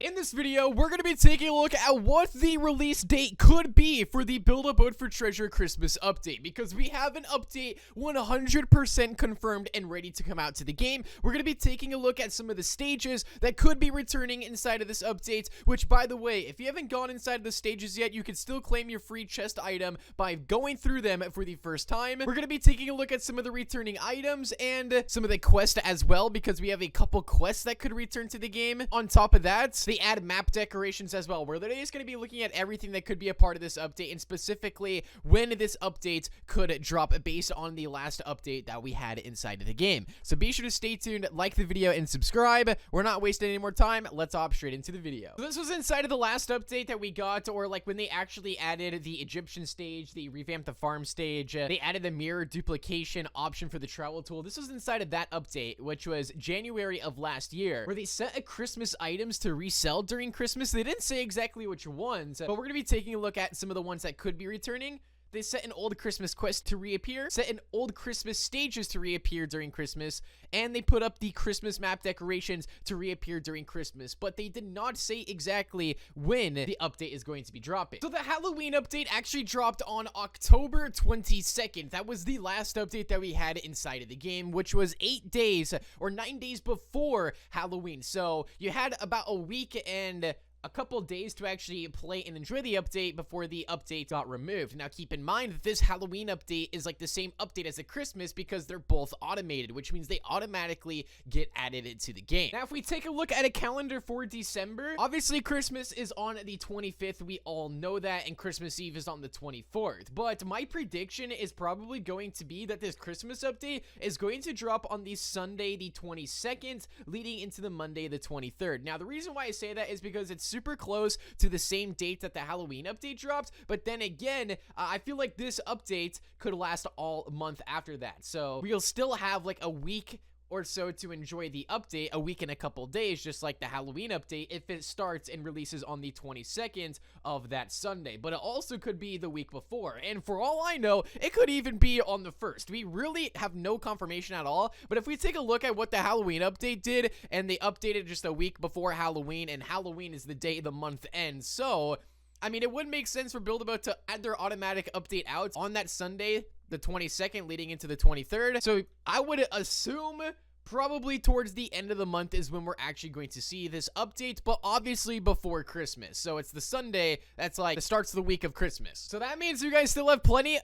In this video, we're going to be taking a look at what the release date could be for the Build a Boat for Treasure Christmas update, because we have an update 100% confirmed and ready to come out to the game. We're going to be taking a look at some of the stages that could be returning inside of this update, which, by the way, if you haven't gone inside of the stages yet, you can still claim your free chest item by going through them for the first time. We're going to be taking a look at some of the returning items and some of the quests as well, because we have a couple quests that could return to the game. On top of that, they add map decorations as well. We're literally just going to be looking at everything that could be a part of this update, and specifically when this update could drop based on the last update that we had inside of the game. So be sure to stay tuned, like the video, and subscribe. We're not wasting any more time. Let's hop straight into the video. So this was inside of the last update that we got, or like when they actually added the Egyptian stage, they revamped the farm stage, they added the mirror duplication option for the travel tool. This was inside of that update, which was January of last year, where they set a Christmas items to resell during Christmas. They didn't say exactly which ones, but we're going to be taking a look at some of the ones that could be returning. They set an old Christmas quest to reappear, set an old Christmas stages to reappear during Christmas, and they put up the Christmas map decorations to reappear during Christmas, but they did not say exactly when the update is going to be dropping. So the Halloween update actually dropped on October 22nd. That was the last update that we had inside of the game, which was 8 days or 9 days before Halloween. So you had about a week and a couple days to actually play and enjoy the update before the update got removed. Now keep in mind that this Halloween update is like the same update as the Christmas, because they're both automated, which means they automatically get added into the game. Now if we take a look at a calendar for December, obviously Christmas is on the 25th, we all know that, and Christmas Eve is on the 24th, but my prediction is probably going to be that this Christmas update is going to drop on the Sunday the 22nd, leading into the Monday the 23rd. Now the reason why I say that is because it's super close to the same date that the Halloween update dropped, but then again, I feel like this update could last all month after that, so we'll still have like a week or so to enjoy the update, a week and a couple days, just like the Halloween update, if it starts and releases on the 22nd of that Sunday. But it also could be the week before, and for all I know, it could even be on the 1st. We really have no confirmation at all, but if we take a look at what the Halloween update did, and they updated just a week before Halloween, and Halloween is the day the month ends, so I mean, it would make sense for Build-A-Boat to add their automatic update out on that Sunday, the 22nd, leading into the 23rd. So I would assume probably towards the end of the month is when we're actually going to see this update, but obviously before Christmas. So it's the Sunday that's like starts the week of Christmas. So that means you guys still have plenty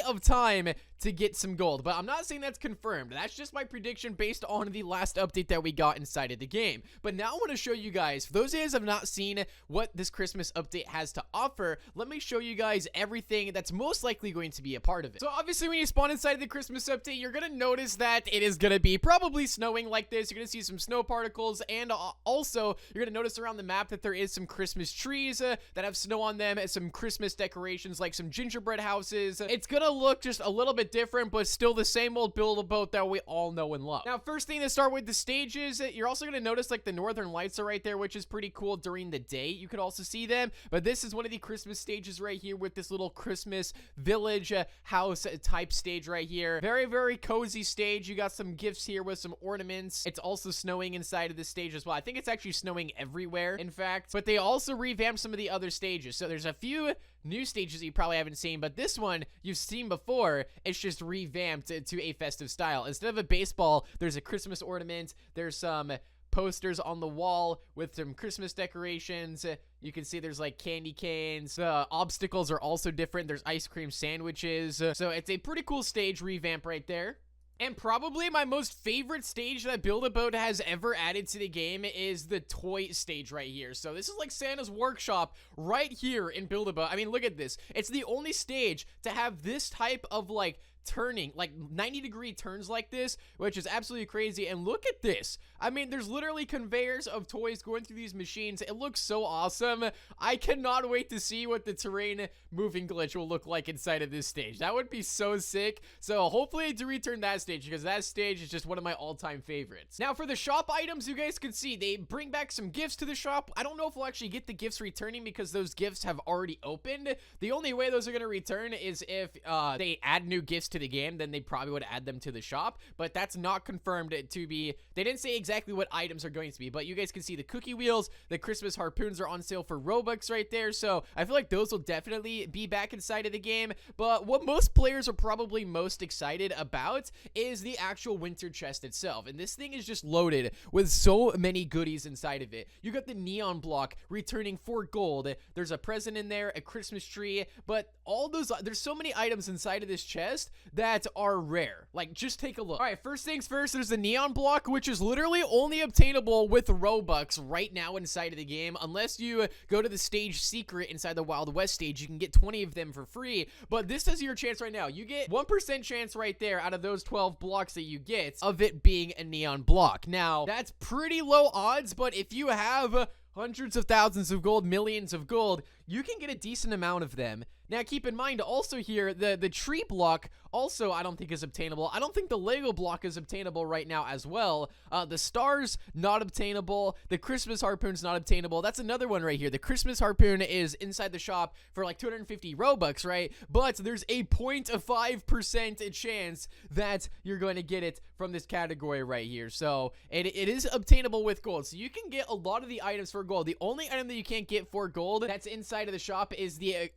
of time to get some gold, but I'm not saying that's confirmed. That's just my prediction based on the last update that we got inside of the game. But now I want to show you guys, for those of you guys who have not seen what this Christmas update has to offer, let me show you guys everything that's most likely going to be a part of it. So obviously when you spawn inside the Christmas update, you're going to notice that it is going to be probably snowing like this. You're going to see some snow particles, and also you're going to notice around the map that there is some Christmas trees that have snow on them, and some Christmas decorations like some gingerbread houses. It's going to look just a little bit different, but still the same old Build-A-Boat that we all know and love. Now, first thing to start with the stages, you're also going to notice like the northern lights are right there, which is pretty cool during the day. You could also see them, but this is one of the Christmas stages right here with this little Christmas village house type stage right here. Very, very cozy stage. You got some gifts here with some ornaments. It's also snowing inside of this stage as well. I think it's actually snowing everywhere, in fact, but they also revamped some of the other stages. So there's a few new stages that you probably haven't seen, but this one you've seen before. It's just revamped to a festive style. Instead of a baseball, there's a Christmas ornament. There's some posters on the wall with some Christmas decorations. You can see there's like candy canes. Obstacles are also different. There's ice cream sandwiches. So it's a pretty cool stage revamp right there. And probably my most favorite stage that Build-A-Boat has ever added to the game is the toy stage right here. So this is like Santa's workshop right here in Build-A-Boat. I mean, look at this. It's the only stage to have this type of like turning, like 90-degree turns like this, which is absolutely crazy. And look at this. I mean, there's literally conveyors of toys going through these machines. It looks so awesome. I cannot wait to see what the terrain moving glitch will look like inside of this stage. That would be so sick. So hopefully I do return that stage, because that stage is just one of my all-time favorites. Now for the shop items, you guys can see they bring back some gifts to the shop. I don't know if we'll actually get the gifts returning, because those gifts have already opened. The only way those are going to return is if they add new gifts to the game, then they probably would add them to the shop, but that's not confirmed to be. They didn't say exactly what items are going to be, but you guys can see the cookie wheels, the Christmas harpoons are on sale for Robux right there, so I feel like those will definitely be back inside of the game. But what most players are probably most excited about is the actual winter chest itself, and this thing is just loaded with so many goodies inside of it. You got the neon block returning for gold, there's a present in there, a Christmas tree, but all those, there's so many items inside of this chest that are rare. Like, just take a look. All right, first things first, there's the neon block, which is literally only obtainable with Robux right now inside of the game. Unless you go to the stage secret inside the Wild West stage, you can get 20 of them for free, but this is your chance right now. You get 1% chance right there out of those 12 blocks that you get of it being a neon block. Now, that's pretty low odds, but if you have hundreds of thousands of gold, millions of gold, you can get a decent amount of them. Now, keep in mind also here, the tree block also I don't think is obtainable. I don't think the Lego block is obtainable right now as well. The stars, not obtainable. The Christmas harpoon's not obtainable. That's another one right here. The Christmas harpoon is inside the shop for like 250 Robux, right? But there's a 0.5% chance that you're going to get it from this category right here. So it is obtainable with gold. So you can get a lot of the items for gold. The only item that you can't get for gold that's inside of the shop is the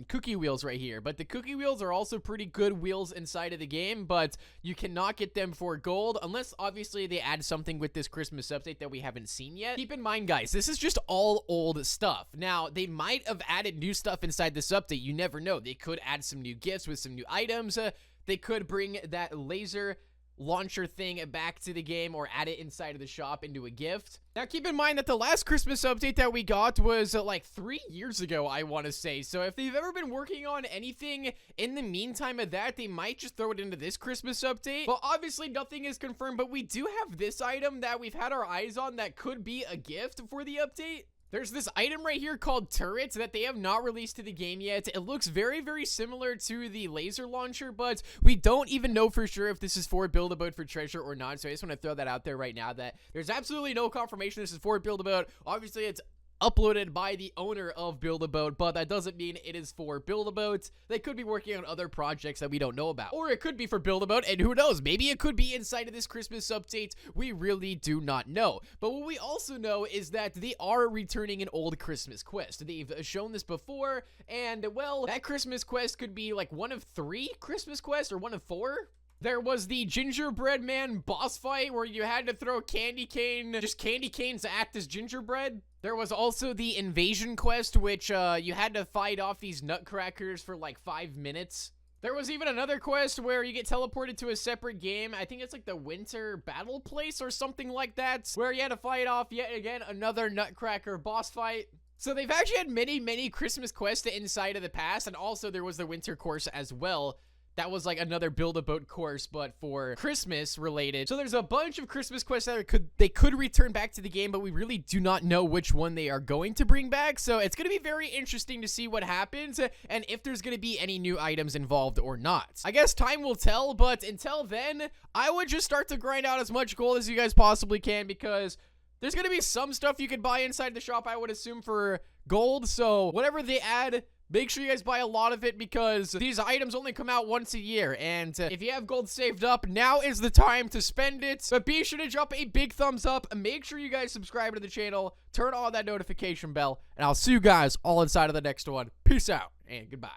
cookie wheels right here. But the cookie wheels are also pretty good wheels inside of the game, but you cannot get them for gold unless obviously they add something with this Christmas update that we haven't seen yet. Keep in mind, guys, this is just all old stuff. Now, they might have added new stuff inside this update. You never know. They could add some new gifts with some new items. They could bring that laser launcher thing back to the game or add it inside of the shop into a gift. Now, keep in mind that the last Christmas update that we got was like 3 years ago, I want to say. So if they've ever been working on anything in the meantime of that, they might just throw it into this Christmas update. But obviously nothing is confirmed, but we do have this item that we've had our eyes on that could be a gift for the update. There's this item right here called Turret that they have not released to the game yet. It looks very, very similar to the laser launcher, but we don't even know for sure if this is for Build-A-Boat for Treasure or not. So I just want to throw that out there right now that there's absolutely no confirmation this is for Build-A-Boat. Obviously, it's uploaded by the owner of Build-A-Boat, but that doesn't mean it is for Build-A-Boat. They could be working on other projects that we don't know about. Or it could be for Build-A-Boat, and who knows, maybe it could be inside of this Christmas update. We really do not know. But what we also know is that they are returning an old Christmas quest. They've shown this before, and well, that Christmas quest could be like one of 3 Christmas quests, or one of 4. There was the gingerbread man boss fight where you had to throw candy canes at this gingerbread. There was also the invasion quest, which you had to fight off these nutcrackers for like 5 minutes. There was even another quest where you get teleported to a separate game. I think it's like the winter battle place or something like that, where you had to fight off yet again another nutcracker boss fight. So they've actually had many Christmas quests inside of the past, and also there was the winter course as well. That was like another Build-A-Boat course, but for Christmas related. So there's a bunch of Christmas quests that they could return back to the game, but we really do not know which one they are going to bring back. So it's going to be very interesting to see what happens and if there's going to be any new items involved or not. I guess time will tell, but until then, I would just start to grind out as much gold as you guys possibly can, because there's going to be some stuff you could buy inside the shop, I would assume, for gold. So whatever they add, make sure you guys buy a lot of it, because these items only come out once a year. And if you have gold saved up, now is the time to spend it. But be sure to drop a big thumbs up. Make sure you guys subscribe to the channel. Turn on that notification bell. And I'll see you guys all inside of the next one. Peace out and goodbye.